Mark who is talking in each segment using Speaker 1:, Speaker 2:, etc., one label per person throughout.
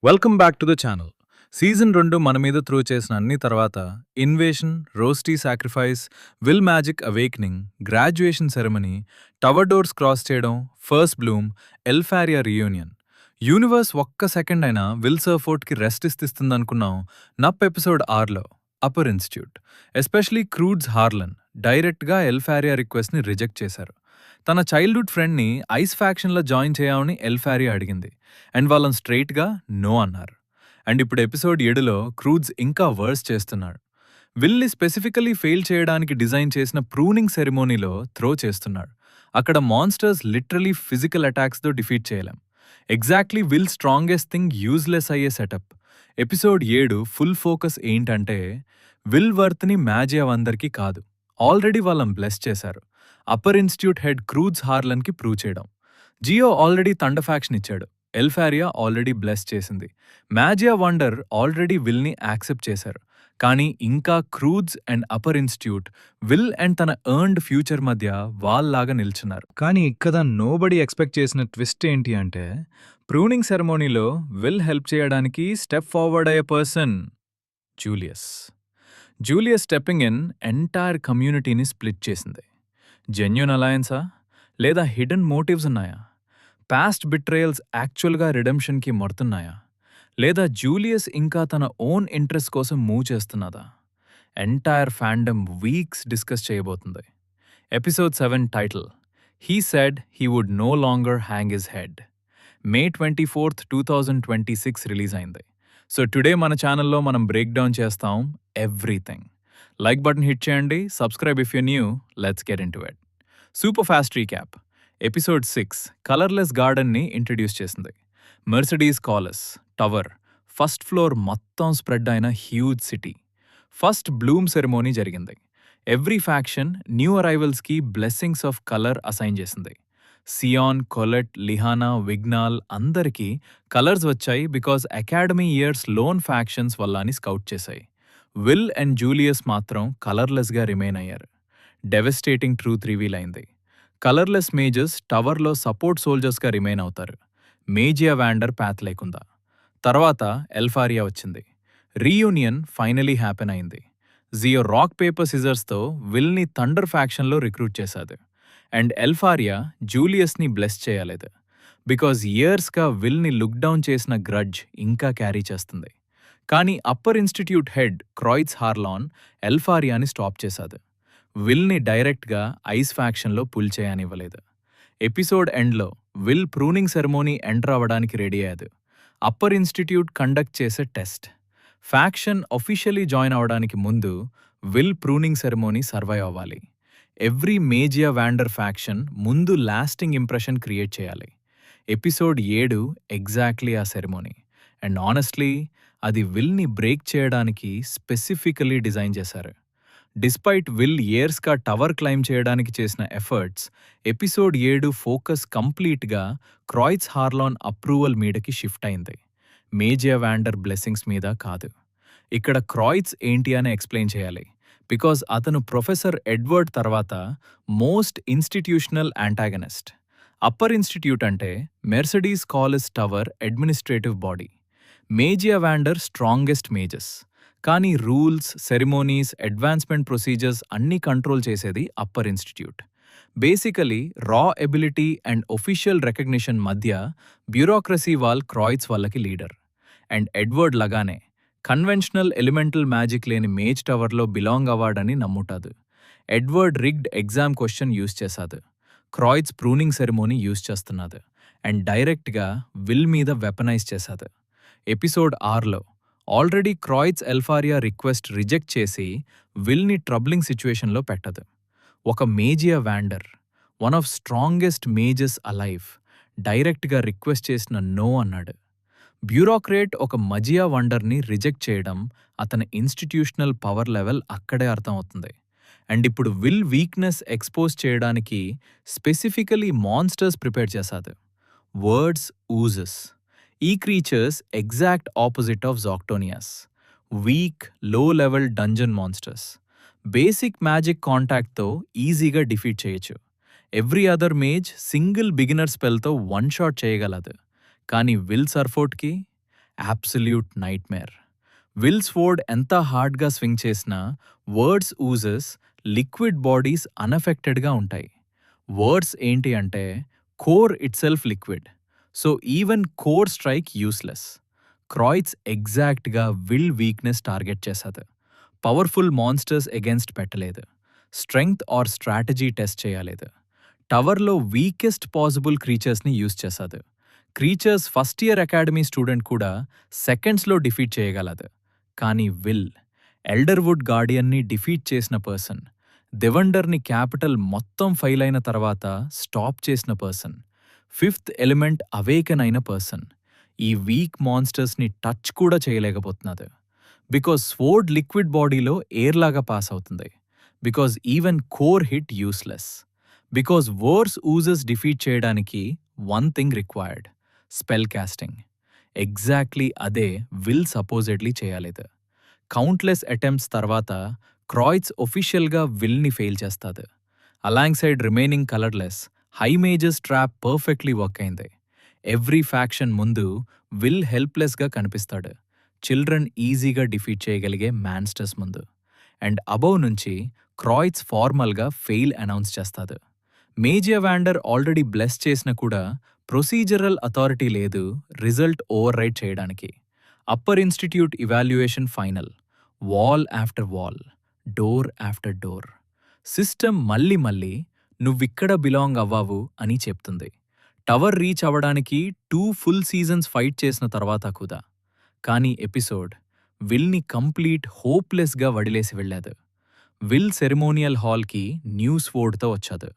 Speaker 1: Welcome back to the channel. Season 2 మన మీద throw చేసిన అన్ని తర్వాత invasion, Rosty sacrifice, Will magic awakening, graduation ceremony, tower doors cross చేయడం, first bloom, Elfaria reunion. Universe ఒక్క second అయినా విల్ సర్ఫోర్ట్కి రెస్ట్ ఇస్తుందనుకున్నాం. నప్ ఎపిసోడ్ 6లో అప్పర్ ఇన్స్టిట్యూట్, ఎస్పెషలీ క్రూడ్స్ హార్లన్ డైరెక్ట్గా ఎల్ఫారియా రిక్వెస్ట్ని రిజెక్ట్ చేశారు. తన చైల్డ్హుడ్ ఫ్రెండ్ని ఐస్ ఫ్యాక్షన్లో జాయిన్ చేయమని ఎల్ఫారియా అడిగింది, అండ్ వాళ్ళని స్ట్రెయిట్గా నో అన్నారు. అండ్ ఇప్పుడు ఎపిసోడ్ 7లో క్రూడ్స్ ఇంకా వర్స్ చేస్తున్నాడు. విల్ని స్పెసిఫికలీ ఫెయిల్ చేయడానికి డిజైన్ చేసిన ప్రూనింగ్ సెరిమోనీలో త్రో చేస్తున్నాడు. అక్కడ మాన్స్టర్స్ లిటరలీ ఫిజికల్ అటాక్స్తో డిఫీట్ చేయలేం. Exactly will strongest thing useless అయ్యే సెటప్. ఎపిసోడ్ 7 ఫుల్ ఫోకస్ ఏంటంటే విల్ వర్త్ని మ్యాజియా అందరికీ కాదు, ఆల్రెడీ వాళ్ళని బ్లెస్ చేశారు. అప్పర్ ఇన్స్టిట్యూట్ హెడ్ క్రూడ్స్ హార్లన్కి ప్రూవ్ చేయడం. జియో ఆల్రెడీ థండర్ ఫ్యాక్షన్ ఇచ్చాడు, ఎల్ఫారియా ఆల్రెడీ బ్లెస్ చేసింది, మ్యాజియా వండర్ ఆల్రెడీ విల్ని యాక్సెప్ట్ చేశారు. కానీ ఇంకా క్రూడ్స్ and upper institute Will and తన ఎర్న్డ్ ఫ్యూచర్ మధ్య వాళ్ళలాగా నిల్చున్నారు. కానీ ఇక్కడ నోబడి ఎక్స్పెక్ట్ చేసిన ట్విస్ట్ ఏంటి అంటే ప్రూనింగ్ సెరమోనీలో విల్ హెల్ప్ చేయడానికి స్టెప్ ఫార్వర్డ్ అయ్యే person Julius. Julius stepping in entire కమ్యూనిటీని స్ప్లిట్ చేసింది. జెన్యూన్ అలయన్సా లేదా హిడెన్ మోటివ్స్ ఉన్నాయా? పాస్ట్ బిట్రేయల్స్ యాక్చువల్గా రిడెంప్షన్కి మొడుతున్నాయా? లేదా జూలియస్ ఇంకా తన ఓన్ ఇంట్రెస్ట్ కోసం మూవ్ చేస్తున్నదా? ఎంటైర్ ఫ్యాండమ్ వీక్స్ డిస్కస్ చేయబోతుంది. Episode 7 title he said he would no longer hang his head. May 24th, 2026 release అయింది. సో టుడే మన ఛానల్లో మనం బ్రేక్ డౌన్ చేస్తాం ఎవ్రీథింగ్. లైక్ బటన్ హిట్ చేయండి, subscribe if you new. Let's get into it. Super fast recap. Episode 6 colourless గార్డెన్ని introduce చేసింది. Mercedes Callus tower, first floor మొత్తం spread అయిన huge city. First bloom ceremony జరిగింది. Every faction new అరైవల్స్కి blessings of colour assign చేసింది. Sion, Colette, Lihanna, Vignal అందరికీ colours వచ్చాయి because academy years లోన్ ఫ్యాక్షన్స్ వల్ల అని స్కౌట్ చేశాయి. విల్ అండ్ జూలియస్ మాత్రం కలర్లెస్గా రిమైన్ అయ్యారు. డెవస్టేటింగ్ ట్రూత్ రివీల్ అయింది. కలర్లెస్ మేజర్స్ టవర్లో సపోర్ట్ సోల్జర్స్గా రిమైన్ అవుతారు. మేజియా వ్యాండర్ ప్యాత్ లేకుండా. తర్వాత ఎల్ఫారియా వచ్చింది. రీయూనియన్ ఫైనలీ హ్యాపెన్ అయింది. జియో రాక్ పేపర్ సిజర్స్తో విల్ని థండర్ ఫ్యాక్షన్లో రిక్రూట్ చేశాడు. అండ్ ఎల్ఫారియా జూలియస్ని బ్లెస్ చేయలేదు బికాజ్ ఇయర్స్గా విల్ని లుక్ డౌన్ చేసిన గ్రడ్జ్ ఇంకా క్యారీ చేస్తుంది. కానీ upper institute head Croitz Harlan ఎల్ఫారియాని స్టాప్ చేశాడు. విల్ని డైరెక్ట్గా ఐస్ ఫ్యాక్షన్లో పుల్ చేయనివ్వలేదు. ఎపిసోడ్ ఎండ్లో విల్ ప్రూనింగ్ సెరమోనీ ఎంటర్ అవ్వడానికి రెడీ అయ్యాడు. అప్పర్ ఇన్స్టిట్యూట్ కండక్ట్ చేసే టెస్ట్. ఫ్యాక్షన్ అఫీషియలీ జాయిన్ అవ్వడానికి ముందు విల్ ప్రూనింగ్ సెరమోనీ సర్వైవ్ అవ్వాలి. ఎవ్రీ మేజియా వ్యాండర్ ఫ్యాక్షన్ ముందు లాస్టింగ్ ఇంప్రెషన్ క్రియేట్ చేయాలి. ఎపిసోడ్ 7 ఎగ్జాక్ట్లీ ఆ సెరమోనీ. అండ్ ఆనెస్ట్లీ అది విల్ని బ్రేక్ చేయడానికి స్పెసిఫికలీ డిజైన్ చేశారు. డిస్పైట్ విల్ ఇయర్స్గా టవర్ క్లైమ్ చేయడానికి చేసిన ఎఫర్ట్స్, ఎపిసోడ్ 7 ఫోకస్ కంప్లీట్గా క్రాయిట్స్ హార్లాన్ అప్రూవల్ మీదకి షిఫ్ట్ అయింది, మేజియా వ్యాండర్ బ్లెస్సింగ్స్ మీద కాదు. ఇక్కడ క్రాయిట్స్ ఏంటి అని ఎక్స్ప్లెయిన్ చేయాలి బికాజ్ అతను ప్రొఫెసర్ ఎడ్వర్డ్ తర్వాత most institutional antagonist. Upper institute అంటే Mercedes Callus tower administrative body, Magia Vander strongest majors. కానీ రూల్స్, సెరిమోనీస్, అడ్వాన్స్మెంట్ ప్రొసీజర్స్ అన్నీ కంట్రోల్ చేసేది upper institute. Basically raw ability and official recognition మధ్య bureaucracy wall Croitz వాళ్ళకి leader. And Edward లగానే conventional elemental magic లేని mage టవర్లో belong అవ్వాడని నమ్ముతాదు. Edward rigged exam question use చేశాడు. క్రాయిట్స్ ప్రూనింగ్ సెరమోనీ యూజ్ చేస్తున్నాడు. అండ్ డైరెక్ట్గా విల్ మీద వెపనైజ్ చేశాడు. ఎపిసోడ్ 6లో already Croitz Elfaria request reject చేసి విల్ని ట్రబ్లింగ్ సిచ్యువేషన్లో పెట్టదు. ఒక Magia Vander, one of strongest majors alive, డైరెక్ట్గా రిక్వెస్ట్ చేసిన నో అన్నాడు. బ్యూరోక్రేట్ ఒక మజియా వండర్ని రిజెక్ట్ చేయడం అతని ఇన్స్టిట్యూషనల్ పవర్ లెవెల్ అక్కడే అర్థమవుతుంది. అండ్ ఇప్పుడు విల్ వీక్నెస్ ఎక్స్పోజ్ చేయడానికి స్పెసిఫికలీ మాన్స్టర్స్ ప్రిపేర్ చేశాడు. Words oozes. ఈ క్రీచర్స్ ఎగ్జాక్ట్ ఆపోజిట్ ఆఫ్ జాక్టోనియాస్, weak low level dungeon monsters. Basic magic కాంటాక్ట్తో ఈజీగా డిఫీట్ చేయొచ్చు. Every other mage single beginner స్పెల్తో వన్ షాట్ చేయగలదు. కానీ విల్ సర్ఫోర్ట్కి అబ్సల్యూట్ నైట్మేర్. విల్ స్వోర్డ్ ఎంత హార్డ్గా స్వింగ్ చేసినా వర్డ్స్ ఊజెస్ లిక్విడ్ బాడీస్ అన్ఎఫెక్టెడ్గా ఉంటాయి. వర్డ్స్ ఏంటి అంటే core itself liquid. So even core strike useless. Croitz ఎగ్జాక్ట్గా విల్ వీక్నెస్ టార్గెట్ చేశాదు. పవర్ఫుల్ మాన్స్టర్స్ ఎగెన్స్ట్ పెట్టలేదు. స్ట్రెంగ్త్ ఆర్ స్ట్రాటజీ టెస్ట్ చేయలేదు. టవర్లో వీకెస్ట్ పాసిబుల్ క్రీచర్స్ని యూజ్ చేశాదు. Creatures first year academy student కూడా సెకండ్స్లో డిఫీట్ చేయగలదు. కానీ విల్ ఎల్డర్వుడ్ గార్డియన్ని డిఫీట్ చేసిన పర్సన్, దెవండర్ని క్యాపిటల్ మొత్తం ఫెయిల్ అయిన తర్వాత స్టాప్ చేసిన పర్సన్, ఫిఫ్త్ ఎలిమెంట్ అవేకన్ అయిన పర్సన్ ఈ వీక్ మాన్స్టర్స్ని టచ్ కూడా చేయలేకపోతున్నది. బికాజ్ స్వోర్డ్ లిక్విడ్ బాడీలో ఎయిర్ లాగా పాస్ అవుతుంది. Because even core hit useless. Because verse ఊజెస్ defeat చేయడానికి one thing required, spell casting. Exactly అదే విల్ సపోజెడ్లీ చేయలేదు. కౌంట్లెస్ అటెంప్ట్స్ తర్వాత క్రాయిట్స్ ఒఫిషియల్గా విల్ని ఫెయిల్ చేస్తాది. Along side remaining colourless high majors trap perfectly work అయింది. ఎవ్రీ ఫ్యాక్షన్ ముందు విల్ హెల్ప్లెస్గా కనిపిస్తాడు, చిల్డ్రన్ ఈజీగా డిఫీట్ చేయగలిగే మాన్స్టర్స్ ముందు. అండ్ అబౌవ్ నుంచి క్రాయిట్స్ ఫార్మల్గా ఫెయిల్ అనౌన్స్ చేస్తాడు. మేజియా వాండర్ ఆల్రెడీ బ్లెస్ చేసినా కూడా ప్రొసీజరల్ అథారిటీ లేదు రిజల్ట్ ఓవర్ రైడ్ చేయడానికి. Upper institute evaluation final, wall after wall, door after door. System మళ్ళీ నువ్విక్కడ బిలాంగ్ అవ్వావు అని చెప్తుంది. టవర్ రీచ్ అవ్వడానికి 2 ఫుల్ సీజన్స్ ఫైట్ చేసిన తర్వాత కూడా. కానీ ఎపిసోడ్ విల్ని కంప్లీట్ హోప్లెస్గా వదిలేసి వెళ్ళాదు. విల్ సెరిమోనియల్ హాల్కి న్యూ స్వోర్డ్తో వచ్చాదు,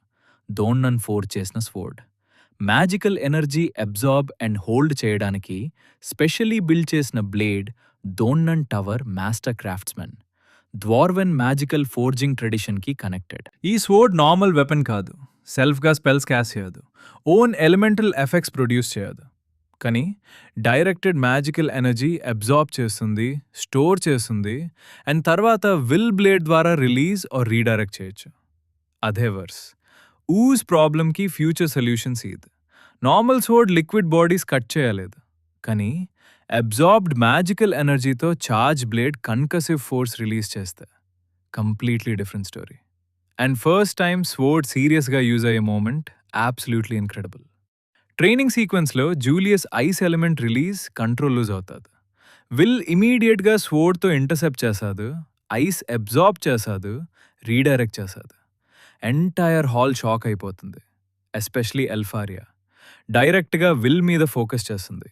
Speaker 1: దోన్నన్ ఫోర్ చేసిన sword. Magical energy absorb and hold చేయడానికి స్పెషల్లీ బిల్డ్ చేసిన blade Donnan tower master craftsmen. Dwarven magical forging ట్రెడిషన్కి కనెక్టెడ్. ఈ స్వోర్డ్ నార్మల్ వెపన్ కాదు, సెల్ఫ్గా స్పెల్స్ క్యాస్ట్ చేయదు, ఓన్ ఎలిమెంటల్ ఎఫెక్ట్స్ ప్రొడ్యూస్ చేయదు. కానీ డైరెక్టెడ్ మ్యాజికల్ ఎనర్జీ అబ్జార్బ్ చేస్తుంది, స్టోర్ చేస్తుంది, అండ్ తర్వాత విల్ బ్లేడ్ ద్వారా రిలీజ్ ఆర్ రీడైరెక్ట్ చేయొచ్చు. అదే వర్స్ ఊజ్ ప్రాబ్లమ్కి ఫ్యూచర్ సొల్యూషన్స్ ఇది. Normal sword liquid bodies cut చేయలేదు, కానీ అబ్జార్బ్డ్ మ్యాజికల్ ఎనర్జీతో charge blade concussive force release చేస్తే completely different story. And first time sword సీరియస్గా యూజ్ అయ్యే మూమెంట్ అబ్సల్యూట్లీ ఇన్క్రెడిబుల్. ట్రైనింగ్ సీక్వెన్స్లో Julius ice element release control loose అవుతాడు. Will ఇమీడియట్గా స్వోర్డ్తో ఇంటర్సెప్ట్ చేశాదు, ఐస్ అబ్జార్బ్ చేశాదు, రీడైరెక్ట్ చేశాదు. ఎంటైర్ హాల్ షాక్ అయిపోతుంది, ఎస్పెషలీ ఎల్ఫారియా. డైరెక్ట్గా విల్ మీద ఫోకస్ చేస్తుంది.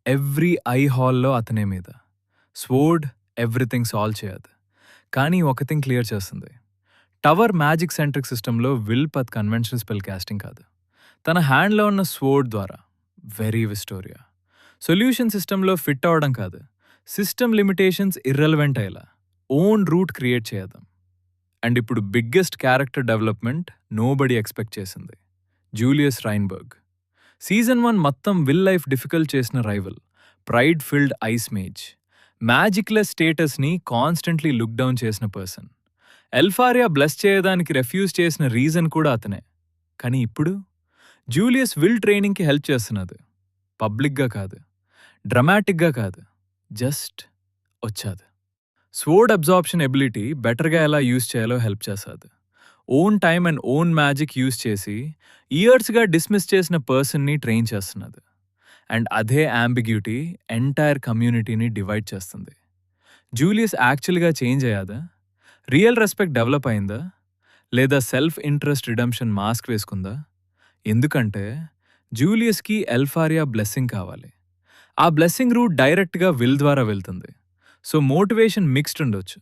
Speaker 1: ఎవ్రీ ఐ హాల్లో అతనే మీద. స్వోర్డ్ ఎవ్రీథింగ్ సాల్వ్ చేయదు, కానీ ఒక థింగ్ క్లియర్ చేస్తుంది. టవర్ మ్యాజిక్ సెంట్రిక్ సిస్టంలో Will path conventional spell casting కాదు, తన హ్యాండ్లో ఉన్న స్వోర్డ్ ద్వారా. Very Wistoria. సొల్యూషన్ సిస్టంలో ఫిట్ అవడం కాదు, సిస్టమ్ లిమిటేషన్స్ ఇర్రెలవెంట్ అయ్యేలా ఓన్ రూట్ క్రియేట్ చేద్దాం. అండ్ ఇప్పుడు biggest character development nobody expect చేసింది, జూలియస్ రైన్బర్గ్. సీజన్ 1 మొత్తం విల్ లైఫ్ డిఫికల్ట్ చేసిన rival, pride filled ice mage, magicless స్టేటస్ని కాన్స్టెంట్లీ లుక్ డౌన్ చేసిన పర్సన్. ఎల్ఫారియా బ్లెస్ చేయడానికి రెఫ్యూజ్ చేసిన రీజన్ కూడా అతనే. కానీ ఇప్పుడు జూలియస్ విల్ ట్రైనింగ్కి హెల్ప్ చేస్తున్నది. పబ్లిక్గా కాదు, డ్రమాటిక్గా కాదు, జస్ట్ వచ్చాదు. స్వోర్డ్ అబ్జార్ప్షన్ ఎబిలిటీ బెటర్గా ఎలా యూజ్ చేయాలో హెల్ప్ చేశాదు. Own time and own magic use చేసి ఇయర్స్గా డిస్మిస్ చేసిన పర్సన్ని ట్రైన్ చేస్తున్నది. అండ్ అదే అంబిగ్యూటీ ఎంటైర్ కమ్యూనిటీని డివైడ్ చేస్తుంది. జూలియస్ యాక్చువల్గా చేంజ్ అయ్యాదా? రియల్ రెస్పెక్ట్ డెవలప్ అయిందా? లేదా సెల్ఫ్ ఇంట్రెస్ట్ రిడెంప్షన్ మాస్క్ వేసుకుందా? ఎందుకంటే జూలియస్కి ఎల్ఫారియా బ్లెస్సింగ్ కావాలి. ఆ బ్లెస్సింగ్ రూట్ డైరెక్ట్గా విల్ ద్వారా వెళ్తుంది. సో మోటివేషన్ మిక్స్డ్ ఉండొచ్చు,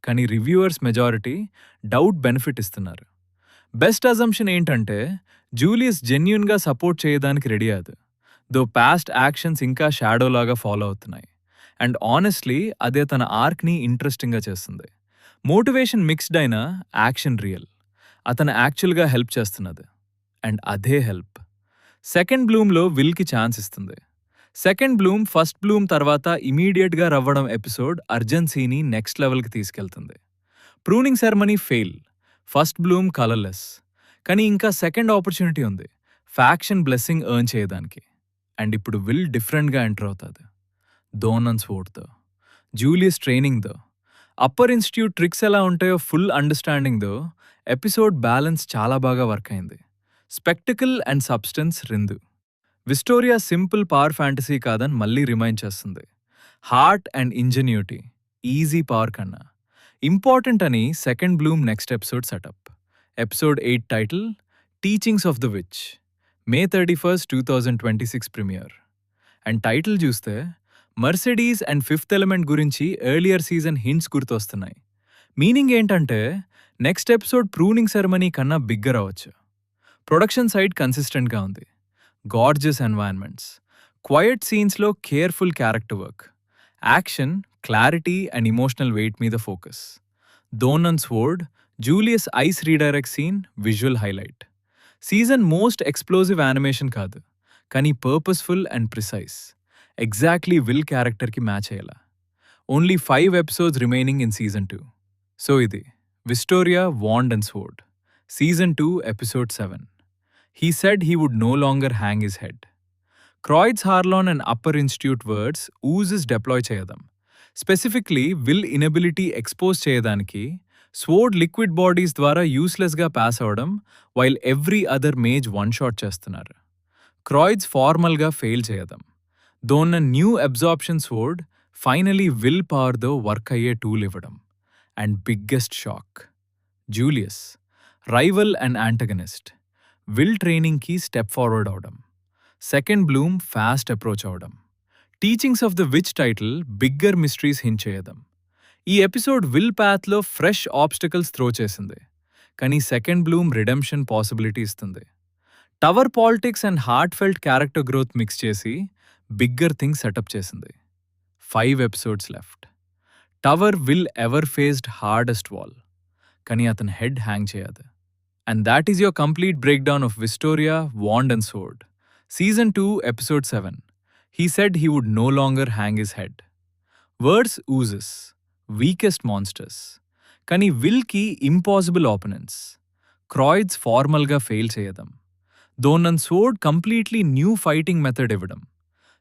Speaker 1: కానీ రివ్యూవర్స్ మెజారిటీ డౌట్ బెనిఫిట్ ఇస్తున్నారు. బెస్ట్ అజంప్షన్ ఏంటంటే జూలియస్ జెన్యూన్గా సపోర్ట్ చేయడానికి రెడీ అయ్యాదు, దో పాస్ట్ యాక్షన్స్ ఇంకా షాడోలాగా ఫాలో అవుతున్నాయి. అండ్ ఆనెస్ట్లీ అదే తన ఆర్క్ని ఇంట్రెస్టింగ్గా చేస్తుంది. మోటివేషన్ మిక్స్డ్ అయినా యాక్షన్ రియల్. అతను యాక్చువల్గా హెల్ప్ చేస్తున్నది, అండ్ అదే హెల్ప్ సెకండ్ బ్లూమ్లో విల్కి ఛాన్స్ ఇస్తుంది. సెకండ్ బ్లూమ్ ఫస్ట్ బ్లూమ్ తర్వాత ఇమీడియట్గా రవ్వడం ఎపిసోడ్ అర్జెన్సీని నెక్స్ట్ లెవెల్కి తీసుకెళ్తుంది. Pruning ceremony fail, first Bloom colourless, కానీ ఇంకా సెకండ్ ఆపర్చునిటీ ఉంది ఫ్యాక్షన్ బ్లెస్సింగ్ ఎర్న్ చేయడానికి. అండ్ ఇప్పుడు విల్ డిఫరెంట్గా ఎంటర్ అవుతుంది. Donnan స్వోర్డ్తో, Julius ట్రైనింగ్తో, upper institute tricks ఎలా ఉంటాయో ఫుల్ అండర్స్టాండింగ్తో ఎపిసోడ్ బ్యాలెన్స్ చాలా బాగా వర్క్ అయింది. స్పెక్టికల్ అండ్ సబ్స్టెన్స్ రెండు. విస్టోరియా సింపుల్ పవర్ ఫ్యాంటసీ కాదని మళ్ళీ రిమైండ్ చేస్తుంది. Heart and ingenuity easy power కన్నా ఇంపార్టెంట్ అని second bloom next episode setup. Episode 8 title teachings of the witch, May 31st, 2026 premiere. And title చూస్తే మర్సిడీస్ అండ్ ఫిఫ్త్ ఎలిమెంట్ గురించి earlier season hints గుర్తొస్తున్నాయి. Meaning ఏంటంటే next episode pruning ceremony కన్నా bigger అవ్వచ్చు. Production side కన్సిస్టెంట్గా ఉంది. Gorgeous environments, quiet సీన్స్లో careful character work, action, clarity and emotional weight మీద focus. Donnan sword, Julius ice redirect scene visual highlight. Season most explosive animation కాదు, కానీ purposeful and precise. Exactly Will క్యారెక్టర్కి match అయ్యేలా. Only 5 episodes remaining in season 2. So ఇది Wistoria wand and sword, season 2 episode 7. He said he would no longer hang his head. Croyd's Harlon and Upper Institute words oozes deploy చేయదాం. Specifically Will inability expose చేయడానికి sword liquid bodies ద్వారా యూస్లెస్గా pass అవడం, while every other mage one shot చేస్తున్నారు. Croitz ఫార్మల్గా fail చేయదాం. Donnan new absorption sword finally Will పవర్తో work అయ్యే టూల్ ఇవ్వడం. And biggest shock, Julius rival and antagonist Will ట్రైనింగ్కి స్టెప్ ఫార్వర్డ్ అవడం. సెకండ్ బ్లూమ్ ఫాస్ట్ అప్రోచ్ అవడం. Teachings of the witch title bigger mysteries hint చేయడం. ఈ episode Will పాత్లో fresh obstacles throw చేసింది, కానీ సెకండ్ బ్లూమ్ రిడెంప్షన్ పాసిబిలిటీ ఇస్తుంది. Tower politics and heart felt character growth mix చేసి bigger thing setup చేసింది. 5 episodes left. Tower will ever faced hardest wall, కానీ అతని హెడ్ హ్యాంగ్ చేయదు. And that is your complete breakdown of Vistoria, Wand and Sword. Season 2, Episode 7. He said he would no longer hang his head. Words oozes, weakest monsters. Kani will ki impossible opponents. Croyd's formal ga fail cheyadam. Donan Sword completely new fighting method ividam.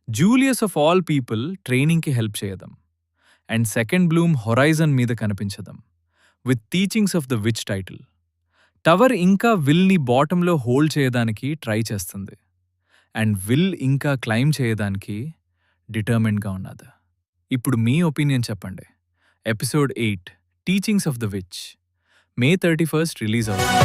Speaker 1: Julius of all people training ki help cheyadam. And second bloom horizon meeda kanipinchadam. With teachings of the witch title. Tower ఇంకా విల్ని బాటంలో hold చేయడానికి try చేస్తుంది, and will ఇంకా claim చేయడానికి డిటర్మిన్డ్గా ఉన్నది. ఇప్పుడు మీ opinion చెప్పండి. Episode 8 teachings of the witch May 31st release అవుతుంది.